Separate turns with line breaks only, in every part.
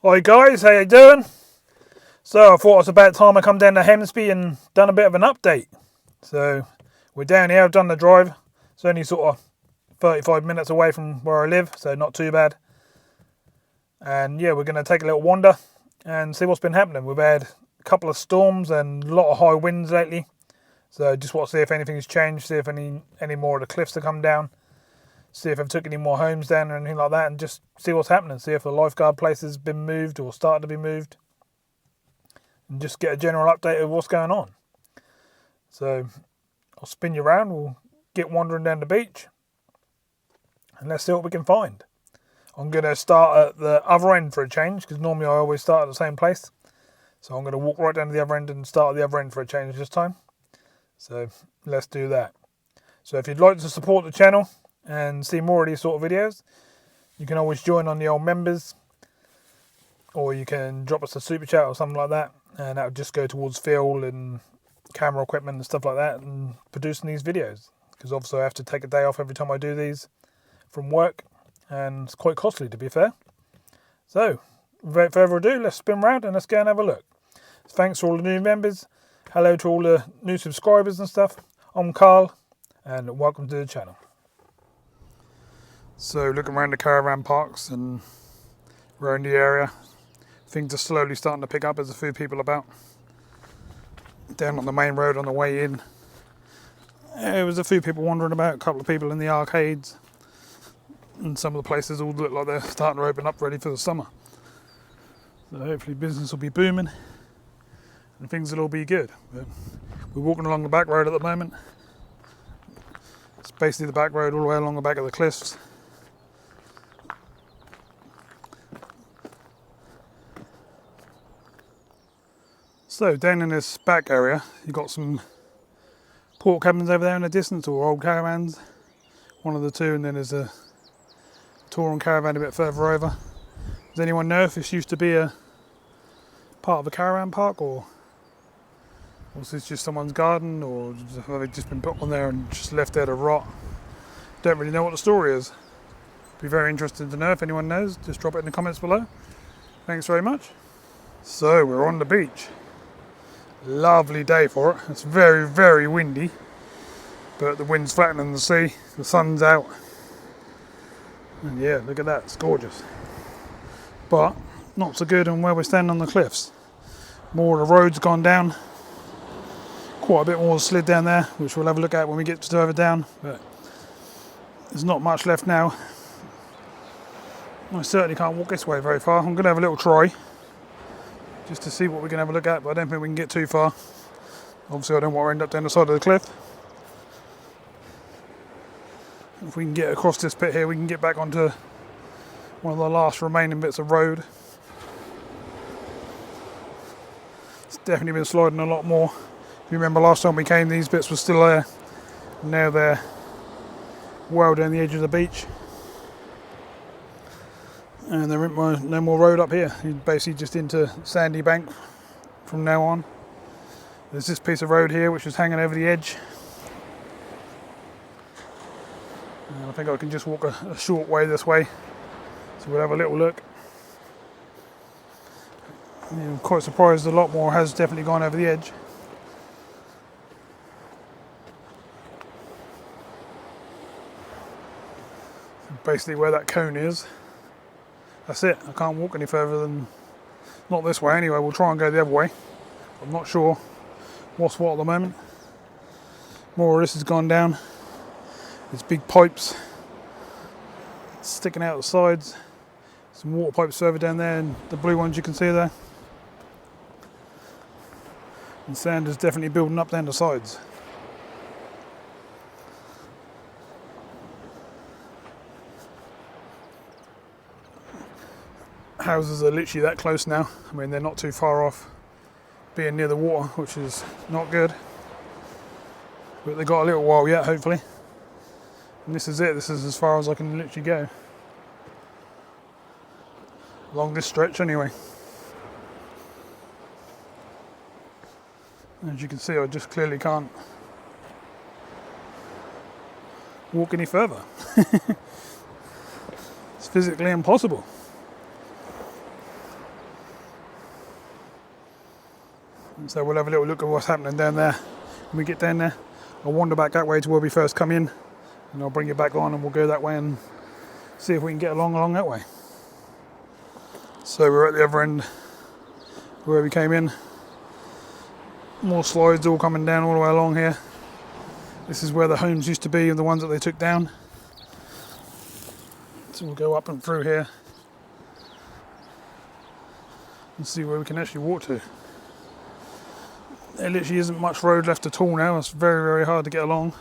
Hi guys, how you doing? So I thought it was about time I come down to Hemsby and done a bit of an update. So we're down here, I've done the drive. It's only sort of 35 minutes away from where I live, so not too bad. And yeah, we're going to take a little wander and see what's been happening. We've had a couple of storms and a lot of high winds lately. So just want to see if anything's changed, see if any more of the cliffs have come down. See if I've took any more homes down or anything like that, and just see what's happening. See if the lifeguard place has been moved or started to be moved, and just get a general update of what's going on. So I'll spin you around. We'll get wandering down the beach, and let's see what we can find. I'm going to start at the other end for a change, because normally I always start at the same place. So I'm going to walk right down to the other end and start at the other end for a change this time. So let's do that. So if you'd like to support the channel and see more of these sort of videos, you can always join on the old members, or you can drop us a super chat or something like that, and that would just go towards fuel and camera equipment and stuff like that, and producing these videos, because obviously I have to take a day off every time I do these from work, and it's quite costly, to be fair. So without further ado, let's spin round and let's go and have a look. Thanks to all the new members, hello to all the new subscribers and stuff. I'm Carl, and welcome to the channel. So looking around the caravan parks and around the area, things are slowly starting to pick up. There's a few people about. Down on the main road on the way in, there was a few people wandering about, a couple of people in the arcades, and some of the places all look like they're starting to open up ready for the summer. So hopefully business will be booming and things will all be good. But we're walking along the back road at the moment. It's basically the back road all the way along the back of the cliffs. So down in this back area, you've got some port cabins over there in the distance, or old caravans, one of the two, and then there's a touring caravan a bit further over. Does anyone know if this used to be a part of a caravan park, or was this just someone's garden, or have they just been put on there and just left there to rot? Don't really know what the story is. Be very interested to know. If anyone knows, just drop it in the comments below. Thanks very much. So we're on the beach. Lovely day for it. It's very, very windy, but the wind's flattening the sea, the sun's out, and yeah, look at that, it's gorgeous. But not so good on where we're standing on the cliffs. More of the road's gone down, quite a bit more slid down there, which we'll have a look at when we get further down, but there's not much left now. I certainly can't walk this way very far. I'm going to have a little try just to see what we can have a look at, but I don't think we can get too far. Obviously I don't want to end up down the side of the cliff. If we can get across this bit here, we can get back onto one of the last remaining bits of road. It's definitely been sliding a lot more. If you remember last time we came, these bits were still there. Now they're well down the edge of the beach. And there ain't no more road up here. You're basically just into sandy bank from now on. There's this piece of road here which is hanging over the edge. And I think I can just walk a short way this way. So we'll have a little look. I'm quite surprised a lot more has definitely gone over the edge. Basically where that cone is. That's it. I can't walk any further than, not this way anyway. We'll try and go the other way. I'm not sure what's what at the moment. More of this has gone down. There's big pipes sticking out the sides. Some water pipes further down there, and the blue ones you can see there. And sand is definitely building up down the sides. Houses are literally that close now. I mean, they're not too far off being near the water, which is not good. But they've got a little while yet, hopefully. And this is it. This is as far as I can literally go. Along this stretch, anyway. As you can see, I just clearly can't walk any further. It's physically impossible. So we'll have a little look at what's happening down there when we get down there. I'll wander back that way to where we first come in, and I'll bring it back on and we'll go that way and see if we can get along that way. So we're at the other end where we came in. More slides all coming down all the way along here. This is where the homes used to be and the ones that they took down. So we'll go up and through here and see where we can actually walk to. There literally isn't much road left at all now. It's very, very hard to get along.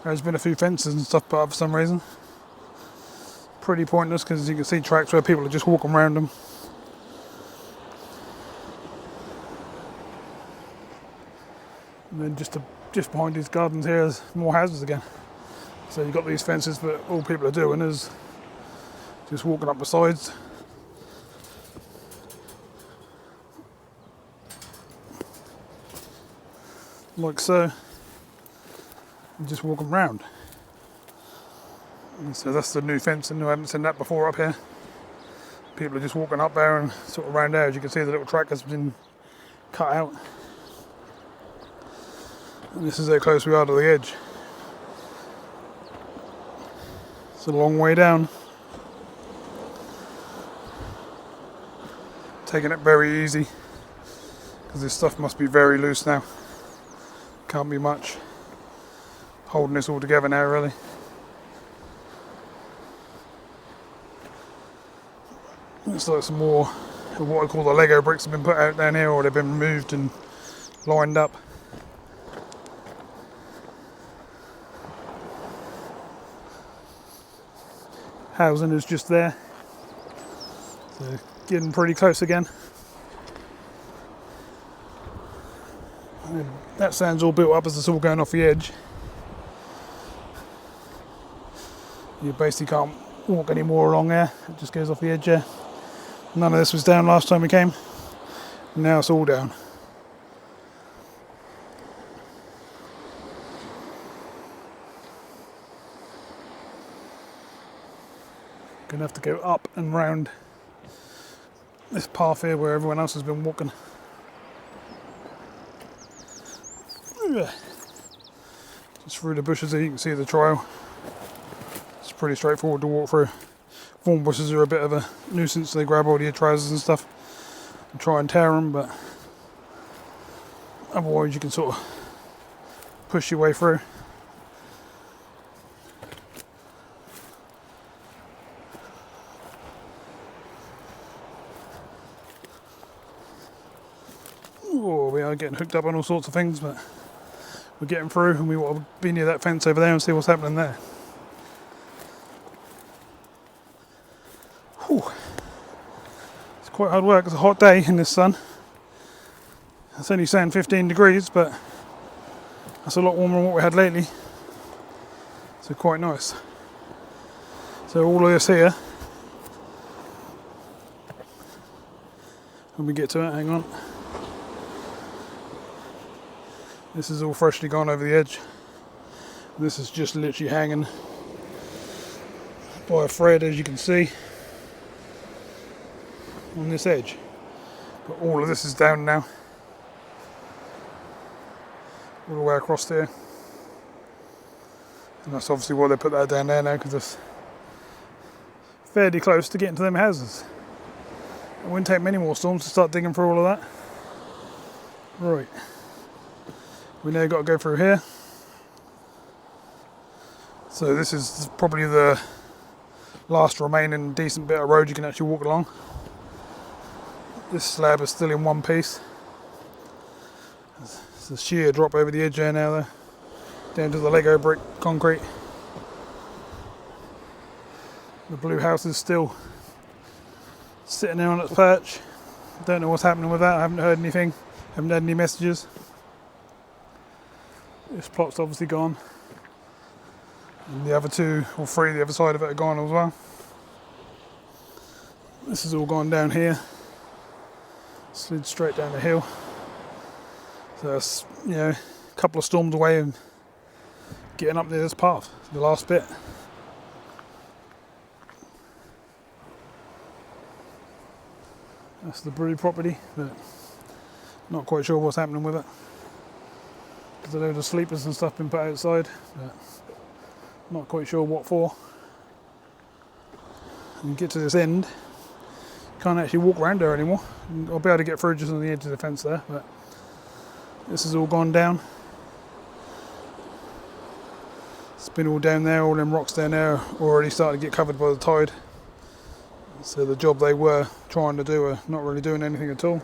There's been a few fences and stuff put up for some reason. Pretty pointless because you can see tracks where people are just walking around them. And then just behind these gardens here is more houses again. So you've got these fences, but all people are doing is just walking up the sides. Like so. And just walking round. And so that's the new fencing. I haven't seen that before up here. People are just walking up there and sort of round there. As you can see, the little track has been cut out. And this is how close we are to the edge. It's a long way down. Taking it very easy because this stuff must be very loose now. Can't be much holding this all together now, really. Looks like some more of what I call the Lego bricks have been put out down here, or they've been moved and lined up. Housing is just there, so getting pretty close again. And that sand's all built up as it's all going off the edge. You basically can't walk any more along there, it just goes off the edge there. None of this was down last time we came, now it's all down. Gonna have to go up and round this path here where everyone else has been walking. Just through the bushes there, you can see the trail. It's pretty straightforward to walk through. Thorn bushes are a bit of a nuisance. They grab all your trousers and stuff and try and tear them, but otherwise you can sort of push your way through. Oh, we are getting hooked up on all sorts of things, but we're getting through, and we want to be near that fence over there and see what's happening there. Whew. It's quite hard work. It's a hot day in this sun. It's only saying 15 degrees, but that's a lot warmer than what we had lately. So quite nice. So all of this here, when we get to it, hang on. This is all freshly gone over the edge. This is just literally hanging by a thread, as you can see, on this edge. But all of this is down now, all the way across there. And that's obviously why they put that down there now, because it's fairly close to getting to them houses. It wouldn't take many more storms to start digging through all of that. Right. We now got to go through here. So this is probably the last remaining decent bit of road you can actually walk along. This slab is still in one piece. It's a sheer drop over the edge there now though, down to the Lego brick concrete. The blue house is still sitting there on its perch. Don't know what's happening with that. I haven't heard anything, haven't had any messages. This plot's obviously gone, and the other two or three the other side of it are gone as well. This has all gone down here, slid straight down the hill. So that's, you know, a couple of storms away and getting up near this path, the last bit. That's the brew property, but not quite sure what's happening with it. There's a load of sleepers and stuff been put outside, but not quite sure what for. And you get to this end, can't actually walk around there anymore. I'll be able to get through just on the edge of the fence there, but this has all gone down. It's been all down there, all them rocks down there already started to get covered by the tide. So the job they were trying to do are not really doing anything at all.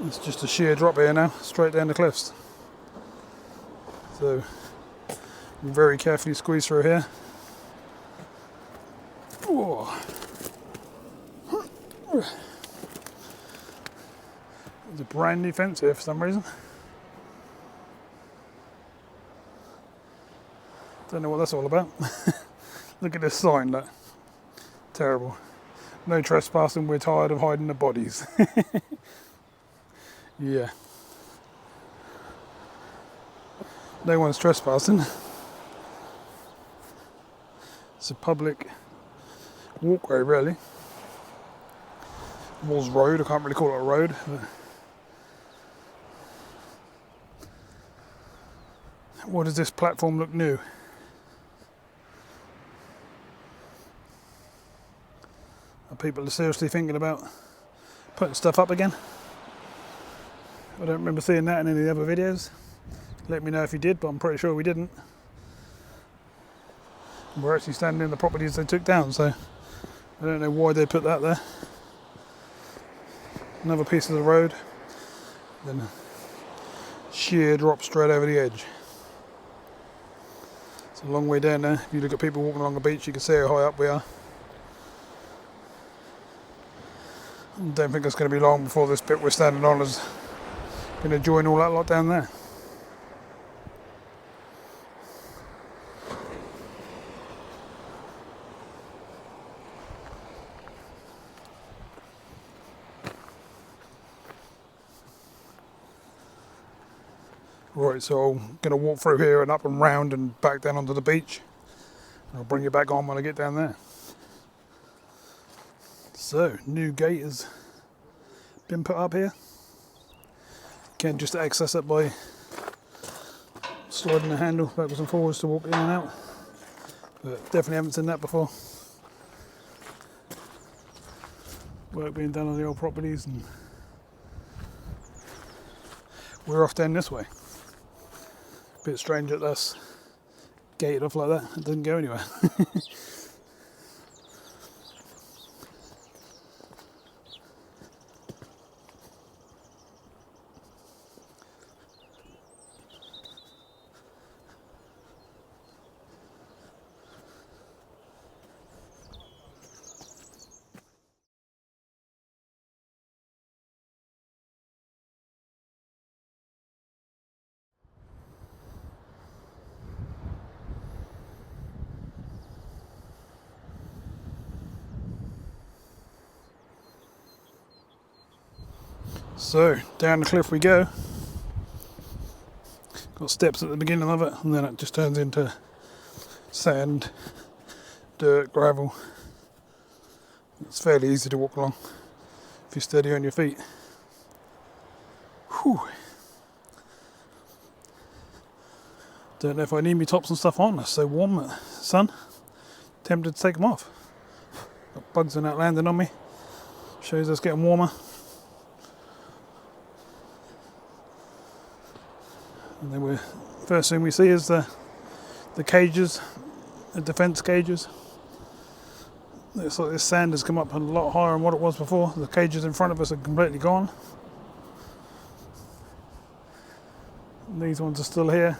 It's just a sheer drop here now, straight down the cliffs. So we'll very carefully squeeze through here. Whoa. There's a brand new fence here for some reason. Don't know what that's all about. Look at this sign, look. Terrible. No trespassing, we're tired of hiding the bodies. Yeah. No one's trespassing. It's a public walkway, really. It was road, I can't really call it a road. What does this platform look new? Are people seriously thinking about putting stuff up again? I don't remember seeing that in any of the other videos. Let me know if you did, but I'm pretty sure we didn't. We're actually standing in the properties they took down, so I don't know why they put that there. Another piece of the road, then sheer drop straight over the edge. It's a long way down there. If you look at people walking along the beach, you can see how high up we are. I don't think it's going to be long before this bit we're standing on is going to join all that lot down there. Right, so I'm going to walk through here and up and round and back down onto the beach. I'll bring you back on when I get down there. So, new gate has been put up here. You can just access it by sliding the handle backwards and forwards to walk in and out. But definitely haven't seen that before. Work being done on the old properties, and we're off down this way. Bit strange that that's gated off like that. It doesn't go anywhere. So, down the cliff we go. Got steps at the beginning of it, and then it just turns into sand, dirt, gravel. It's fairly easy to walk along if you're steady on your feet. Whew. Don't know if I need my tops and stuff on. It's so warm, the sun. Tempted to take them off. Got bugs in that landing on me. Shows us getting warmer. And then first thing we see is the cages, the defence cages. Looks like this sand has come up a lot higher than what it was before. The cages in front of us are completely gone. And these ones are still here,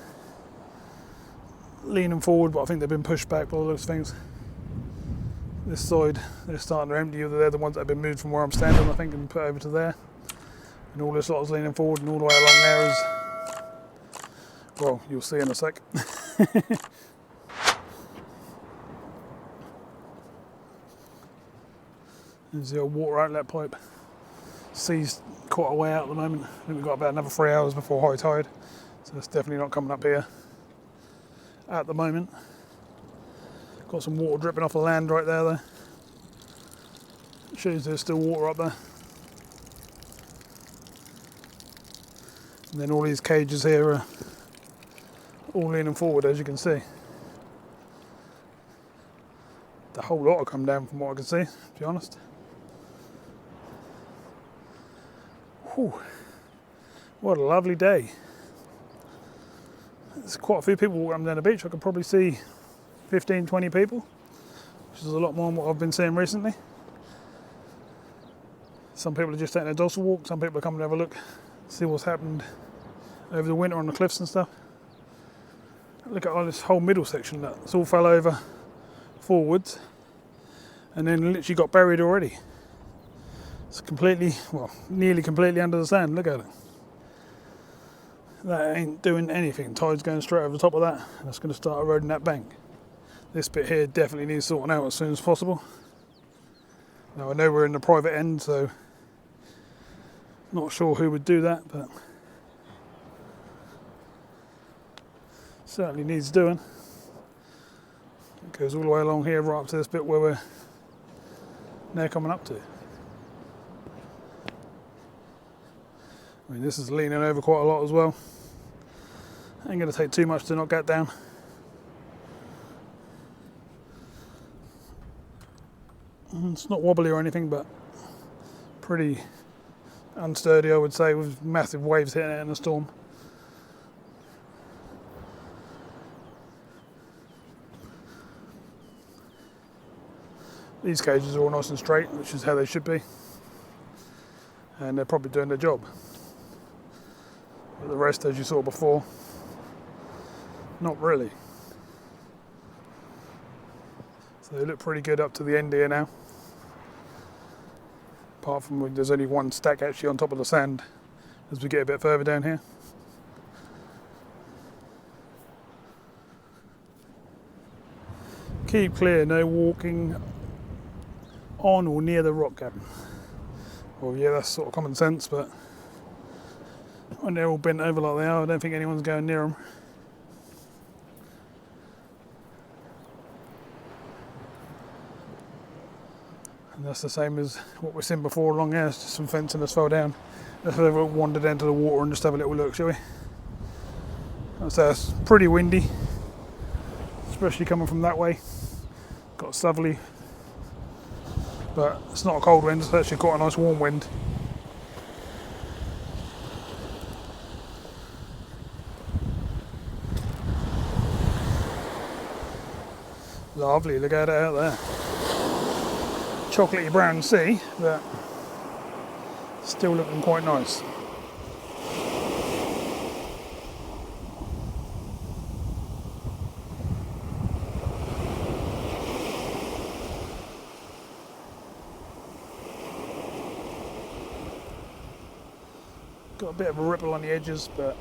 leaning forward, but I think they've been pushed back by all those things. This side, they're starting to empty. They're the ones that have been moved from where I'm standing, I think, and put over to there. And all this lot is leaning forward, and all the way along there is, well, you'll see in a sec. There's the old water outlet pipe. Sea's quite a way out at the moment. I think we've got about another 3 hours before high tide, so it's definitely not coming up here at the moment. Got some water dripping off the land right there though. It shows there's still water up there. And then all these cages here are all leaning forward, as you can see. The whole lot have come down from what I can see, to be honest. Whew. What a lovely day. There's quite a few people walking down the beach. I could probably see 15, 20 people, which is a lot more than what I've been seeing recently. Some people are just taking their dogs for a walk, some people are coming to have a look, see what's happened over the winter on the cliffs and stuff. Look at all this whole middle section, that's all fell over forwards and then literally got buried already. It's completely, well, nearly completely under the sand. Look at it. That ain't doing anything. Tide's going straight over the top of that, and it's going to start eroding that bank. This bit here definitely needs sorting out as soon as possible. Now I know we're in the private end, so not sure who would do that, but certainly needs doing. It goes all the way along here right up to this bit where we're now coming up to. I mean, this is leaning over quite a lot as well. Ain't going to take too much to knock that down. It's not wobbly or anything, but pretty unsturdy, I would say, with massive waves hitting it in a storm. These cages are all nice and straight, which is how they should be, and they're probably doing their job. But the rest, as you saw before, not really. So they look pretty good up to the end here now. Apart from there's only one stack actually on top of the sand as we get a bit further down here. Keep clear, no walking on or near the rock cabin. Well, yeah, that's sort of common sense, but when they're all bent over like they are, I don't think anyone's going near them. And that's the same as what we've seen before along here. It's just some fencing that's fell down. Let's have a wander down to the water and just have a little look, shall we? So it's pretty windy, especially coming from that way. Got a southerly, but it's not a cold wind, it's actually quite a nice warm wind. Lovely, look at it out there. Chocolatey brown sea, but still looking quite nice. Got a bit of a ripple on the edges, but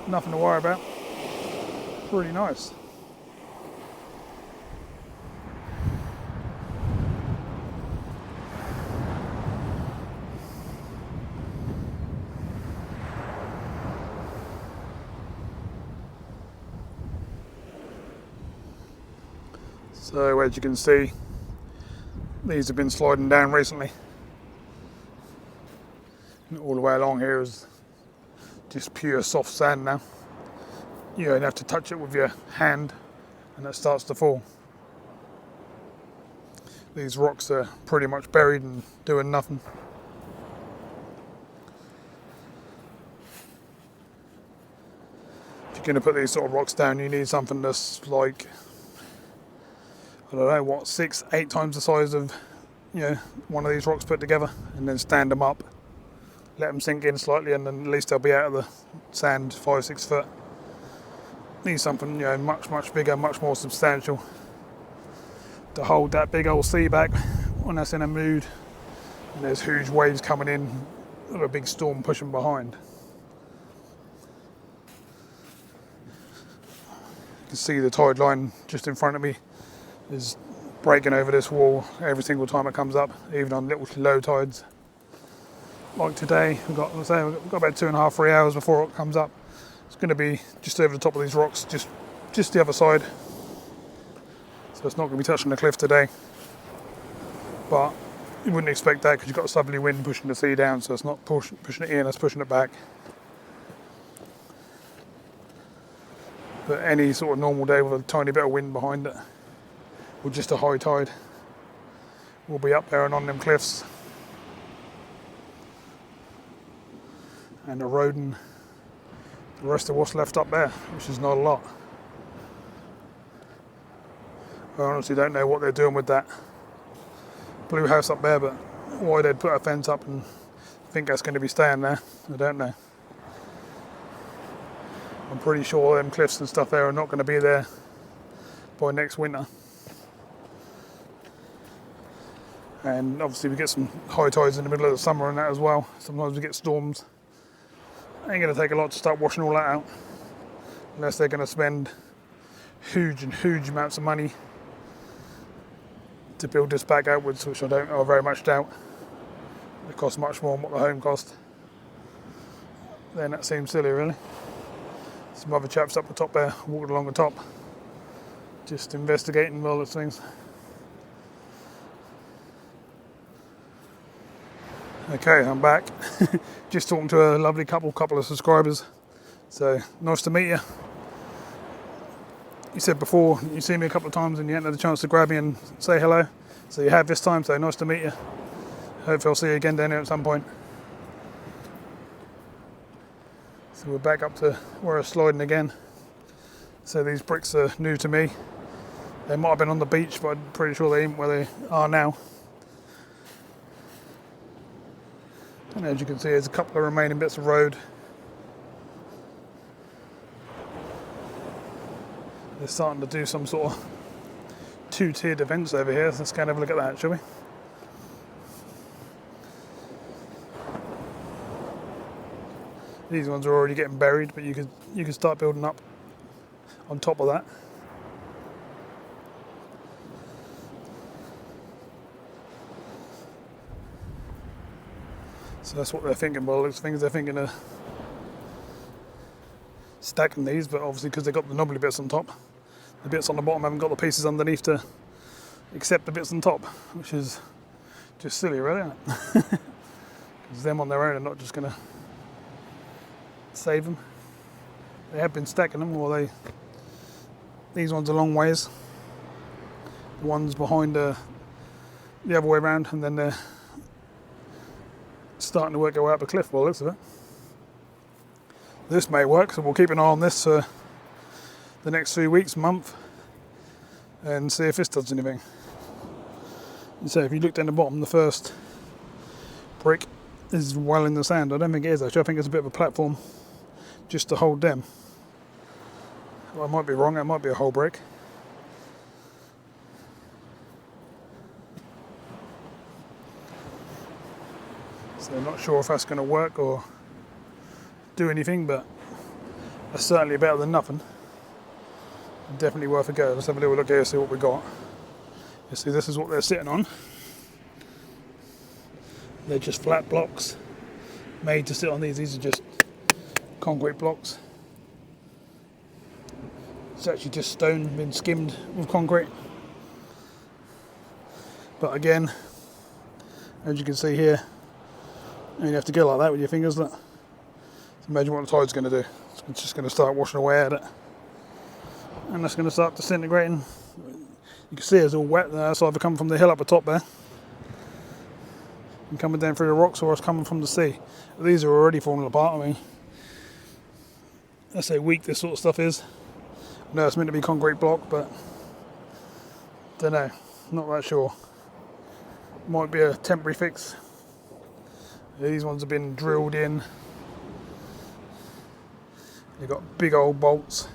nothing to worry about. Pretty nice. So as you can see, these have been sliding down recently. And all the way along here is just pure soft sand now. You don't have to touch it with your hand and it starts to fall. These rocks are pretty much buried and doing nothing. If you're going to put these sort of rocks down, you need something that's like, I don't know what, 6-8 times the size of, you know, one of these rocks put together, and then stand them up, let them sink in slightly, and then at least they'll be out of the sand 5-6 foot. Need something, you know, much bigger, much more substantial to hold that big old sea back when that's in a mood and there's huge waves coming in or a big storm pushing behind. You can see the tide line just in front of me is breaking over this wall every single time it comes up, even on little low tides. Like today, we've got about 2.5-3 hours before it comes up. It's going to be just over the top of these rocks, just the other side. So it's not going to be touching the cliff today. but you wouldn't expect that because you've got a southerly wind pushing the sea down, so it's not pushing it in, it's pushing it back. But any sort of normal day with a tiny bit of wind behind it, or just a high tide, we'll be up there and on them cliffs and eroding the rest of what's left up there, which is not a lot. I honestly don't know what they're doing with that blue house up there, but why they'd put a fence up and think that's going to be staying there, I don't know. I'm pretty sure them cliffs and stuff there are not going to be there by next winter. And obviously we get some high tides in the middle of the summer and that as well. Sometimes we get storms. Ain't going to take a lot to start washing all that out, unless they're going to spend huge amounts of money to build this back outwards, which I very much doubt. It costs much more than what the home cost. Then that seems silly, really. Some other chaps up the top there, walking along the top, just investigating all those things. Okay, I'm back. Just talking to a lovely couple of subscribers. So, nice to meet you. You said before, you've seen me a couple of times and you hadn't had a chance to grab me and say hello. So you have this time, so nice to meet you. Hopefully I'll see you again down here at some point. So we're back up to where I'm sliding again. So these bricks are new to me. They might have been on the beach, but I'm pretty sure they ain't where they are now. And as you can see, there's a couple of remaining bits of road. They're starting to do some sort of two-tiered events over here. Let's go and have a look at that, shall we? These ones are already getting buried, but you could start building up on top of that. So that's what they're thinking. Well, looks things they're thinking of stacking these, but obviously because they've got the knobbly bits on top, the bits on the bottom haven't got the pieces underneath to accept the bits on top, which is just silly, really, isn't it? Because them on their own are not just going to save them. They have been stacking them, or these ones are long ways. The ones behind the other way around, and then they're starting to work their way up the cliff by the looks of it. This may work, so we'll keep an eye on this for the next 3 weeks, month, and see if this does anything. And so if you look down the bottom, the first brick is well in the sand. I don't think it is actually. I think it's a bit of a platform just to hold them. Well, I might be wrong, it might be a whole brick. So I'm not sure if that's going to work or do anything, but that's certainly better than nothing. Definitely worth a go. Let's have a little look here, see what we got. You see, this is what they're sitting on. They're just flat blocks made to sit on these. These are just concrete blocks. It's actually just stone been skimmed with concrete. But again, as you can see here, you have to go like that with your fingers. Look. So imagine what the tide's going to do. It's just going to start washing away at it. And that's going to start disintegrating. You can see it's all wet there. It's either coming from the hill up the top there and coming down through the rocks, or it's coming from the sea. These are already falling apart. I mean, that's how weak this sort of stuff is. I know it's meant to be concrete block, but don't know. Not that sure. Might be a temporary fix. These ones have been drilled in. You've got big old bolts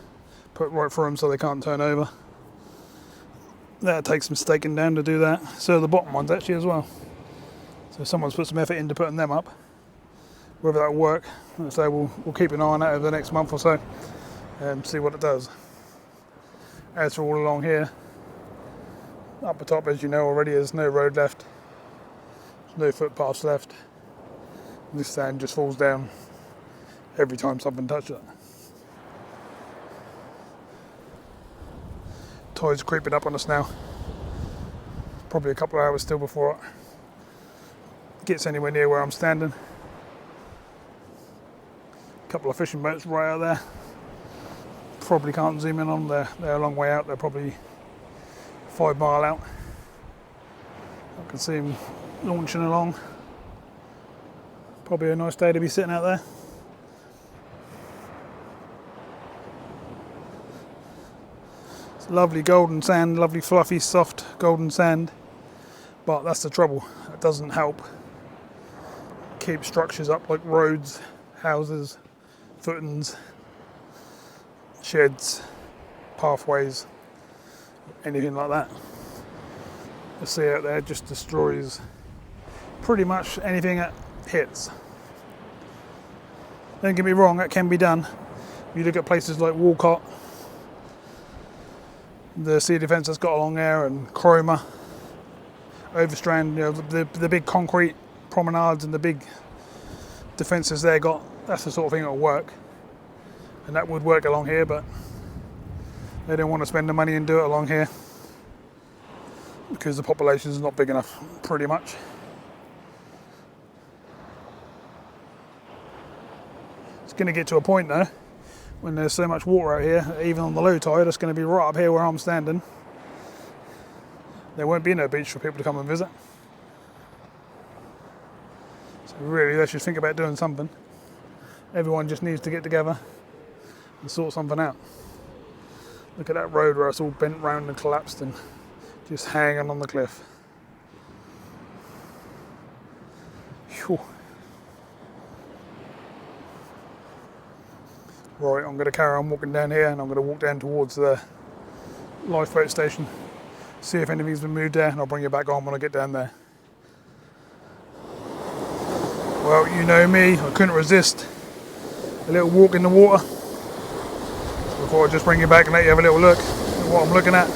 put right through them so they can't turn over. That'll take some staking down to do that. So the bottom ones actually as well. So someone's put some effort into putting them up. Whether that'll work, so we'll keep an eye on that over the next month or so and see what it does. As for all along here, up the top, as you know already, there's no road left. There's no footpaths left. This sand just falls down every time something touches it. Tide's creeping up on us now. Probably a couple of hours still before it gets anywhere near where I'm standing. A couple of fishing boats right out there. Probably can't zoom in on them. They're a long way out. They're probably 5 mile out. I can see them launching along. Probably a nice day to be sitting out there. It's lovely golden sand, lovely fluffy soft golden sand, but that's the trouble. It doesn't help keep structures up like roads, houses, footings, sheds, pathways, anything like that. The sea out there just destroys pretty much anything that hits. Don't get me wrong, that can be done. You look at places like Walcott, the sea defence that's got along there, and Cromer, Overstrand, you know, the big concrete promenades and the big defences they got. That's the sort of thing that'll work, and that would work along here, but they don't want to spend the money and do it along here because the population is not big enough, pretty much. It's going to get to a point though, when there's so much water out here, even on the low tide, it's going to be right up here where I'm standing. There won't be no beach for people to come and visit. So really, they should think about doing something. Everyone just needs to get together and sort something out. Look at that road where it's all bent round and collapsed and just hanging on the cliff. Whew. Right, I'm going to carry on walking down here, and I'm going to walk down towards the lifeboat station, see if anything's been moved there, and I'll bring you back on when I get down there. Well, you know me, I couldn't resist a little walk in the water. So before I just bring you back and let you have a little look at what I'm looking at.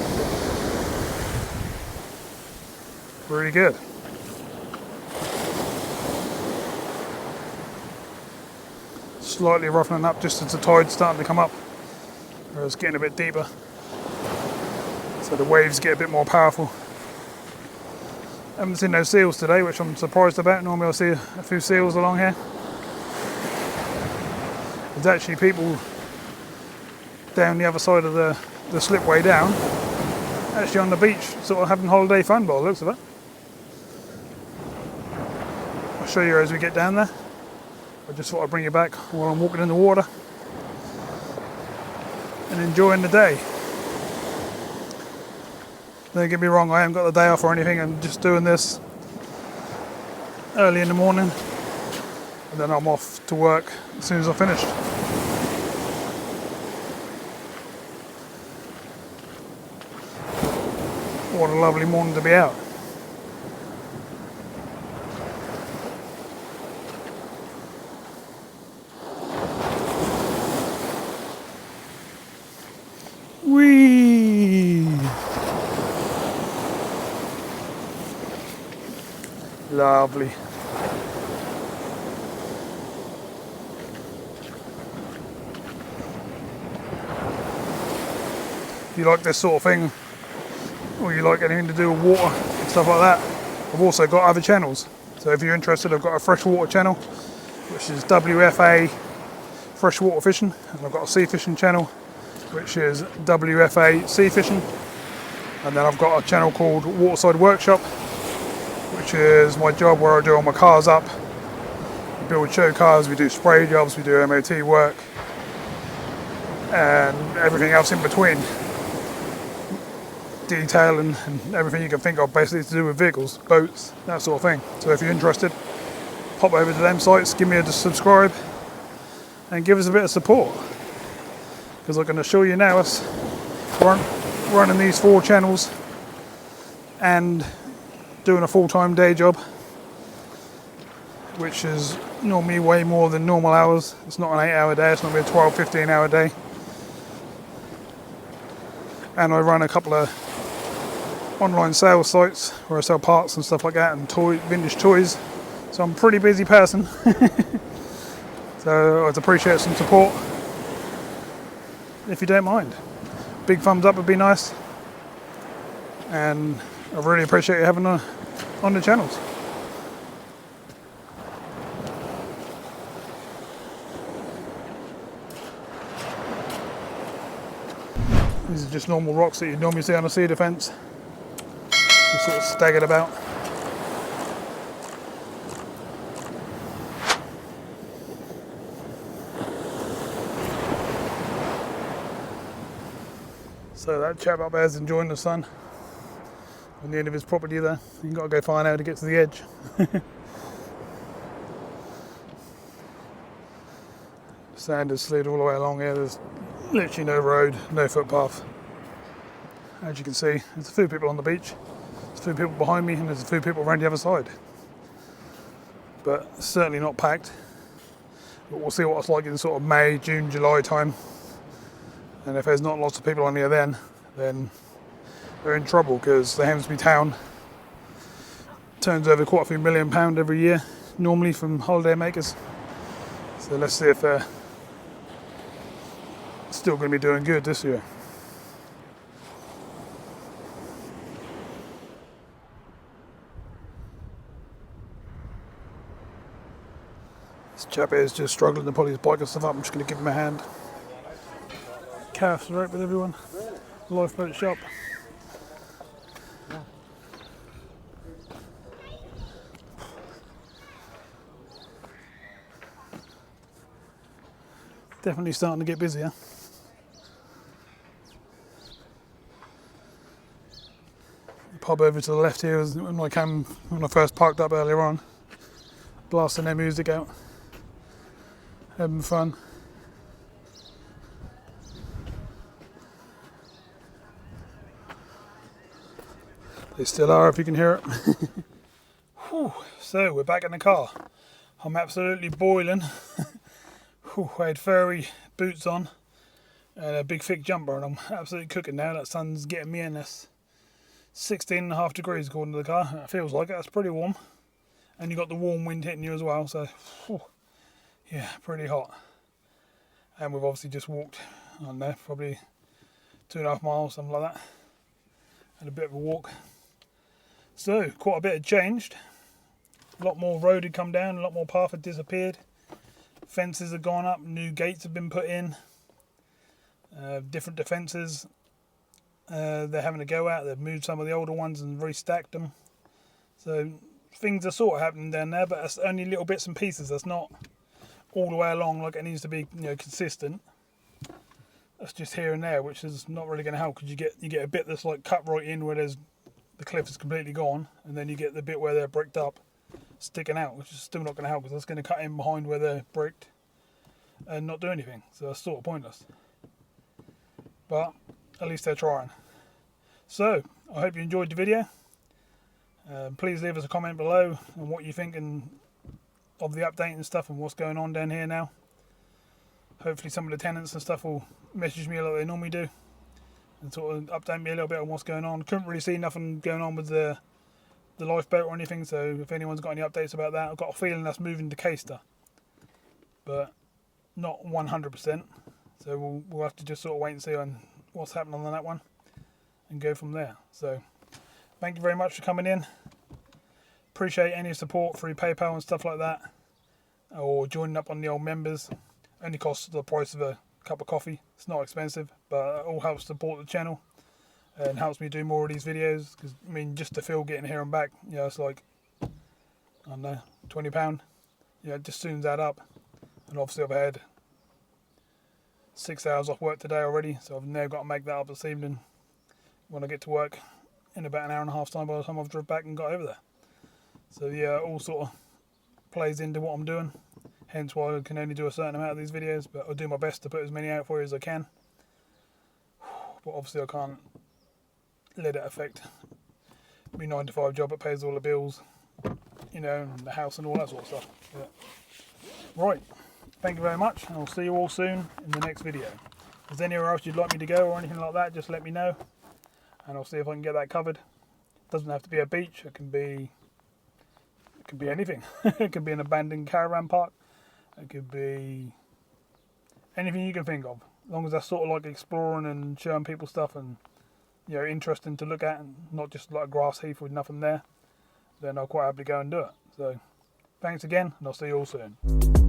Really good. Slightly roughening up just as the tide's starting to come up, where it's getting a bit deeper, so the waves get a bit more powerful. I haven't seen no seals today, which I'm surprised about. Normally I see a few seals along here. There's actually people down the other side of the slipway down, actually on the beach, sort of having holiday fun by the looks of it. I'll show you as we get down there. I just thought I'd bring you back while I'm walking in the water and enjoying the day. Don't get me wrong, I haven't got the day off or anything. I'm just doing this early in the morning, and then I'm off to work as soon as I've finished. What a lovely morning to be out. Whee! Lovely. If you like this sort of thing, or you like anything to do with water and stuff like that, I've also got other channels. So if you're interested, I've got a freshwater channel, which is WFA Freshwater Fishing, and I've got a sea fishing channel, which is WFA Sea Fishing, and then I've got a channel called Waterside Workshop, which is my job where I do all my cars up. We build show cars, we do spray jobs, we do MOT work, and everything else in between. Detailing and everything you can think of basically to do with vehicles, boats, that sort of thing. So if you're interested, pop over to them sites, give me a subscribe, and give us a bit of support. Because I can assure you now, us running these 4 channels and doing a full-time day job, which is normally way more than normal hours. It's not an 8-hour day, it's normally a 12, 15-hour day. And I run a couple of online sales sites where I sell parts and stuff like that, and vintage toys. So I'm a pretty busy person. So I'd appreciate some support, if you don't mind. Big thumbs up would be nice. And I really appreciate you having on the channels. These are just normal rocks that you normally see on a cedar fence. Just sort of staggered about. So that chap up there is enjoying the sun on the end of his property there. You've got to go far now to get to the edge. Sand has slid all the way along here. There's literally no road, no footpath. As you can see, there's a few people on the beach. There's a few people behind me and there's a few people around the other side. But certainly not packed. But we'll see what it's like in sort of May, June, July time. And if there's not lots of people on here then they're in trouble, because the Hemsby town turns over quite a few £1 million every year, normally from holiday makers. So let's see if they're still going to be doing good this year. This chap here is just struggling to pull his bike and stuff up. I'm just going to give him a hand. Calves right with everyone. Lifeboat shop. Definitely starting to get busier. The pub over to the left here is when I first parked up earlier on, blasting their music out, having fun. They still are, if you can hear it. Whew. So we're back in the car. I'm absolutely boiling. I had furry boots on and a big thick jumper, and I'm absolutely cooking now. That sun's getting me in. That's 16.5 degrees according to the car. It feels like it. That's pretty warm. And you got the warm wind hitting you as well, so yeah, pretty hot. And we've obviously just walked, I don't know, probably 2.5 miles, something like that. Had a bit of a walk. So quite a bit had changed. A lot more road had come down, a lot more path had disappeared. Fences have gone up, new gates have been put in. Different defences they're having to go at. They've moved some of the older ones and restacked them. So things are sort of happening down there, but that's only little bits and pieces. That's not all the way along like it needs to be, consistent. That's just here and there, which is not really going to help, because you get a bit that's like cut right in where the cliff is completely gone, and then you get the bit where they're bricked up sticking out, which is still not going to help, because that's going to cut in behind where they're bricked and not do anything. So that's sort of pointless. But at least they're trying. So I hope you enjoyed the video. Please leave us a comment below on what you're thinking of the update and stuff and what's going on down here now. Hopefully some of the tenants and stuff will message me like they normally do and sort of update me a little bit on what's going on. Couldn't really see nothing going on with the lifeboat or anything, so if anyone's got any updates about that, I've got a feeling that's moving to Caister, but not 100%. So we'll have to just sort of wait and see on what's happening on that one and go from there. So thank you very much for coming in. Appreciate any support through PayPal and stuff like that, or joining up on the old members. Only costs the price of a cup of coffee. It's not expensive, but it all helps support the channel and helps me do more of these videos, because just to feel getting here and back, it's like, I don't know, £20. It just soon that up. And obviously I've had 6 hours off work today already, so I've now got to make that up this evening when I get to work in about an hour and a half time, by the time I've driven back and got over there. So yeah, it all sort of plays into what I'm doing, hence why I can only do a certain amount of these videos, but I'll do my best to put as many out for you as I can. But obviously I can't let it affect my 9-to-5 job that pays all the bills, and the house and all that sort of stuff. Yeah. Right, thank you very much, and I'll see you all soon in the next video. If there's anywhere else you'd like me to go or anything like that, just let me know, and I'll see if I can get that covered. It doesn't have to be a beach, it can be anything. It could be an abandoned caravan park, it could be anything you can think of, as long as that's sort of like exploring and showing people stuff and you know, interesting to look at, and not just like a grass heath with nothing there, then I'll quite happily go and do it. So thanks again, and I'll see you all soon.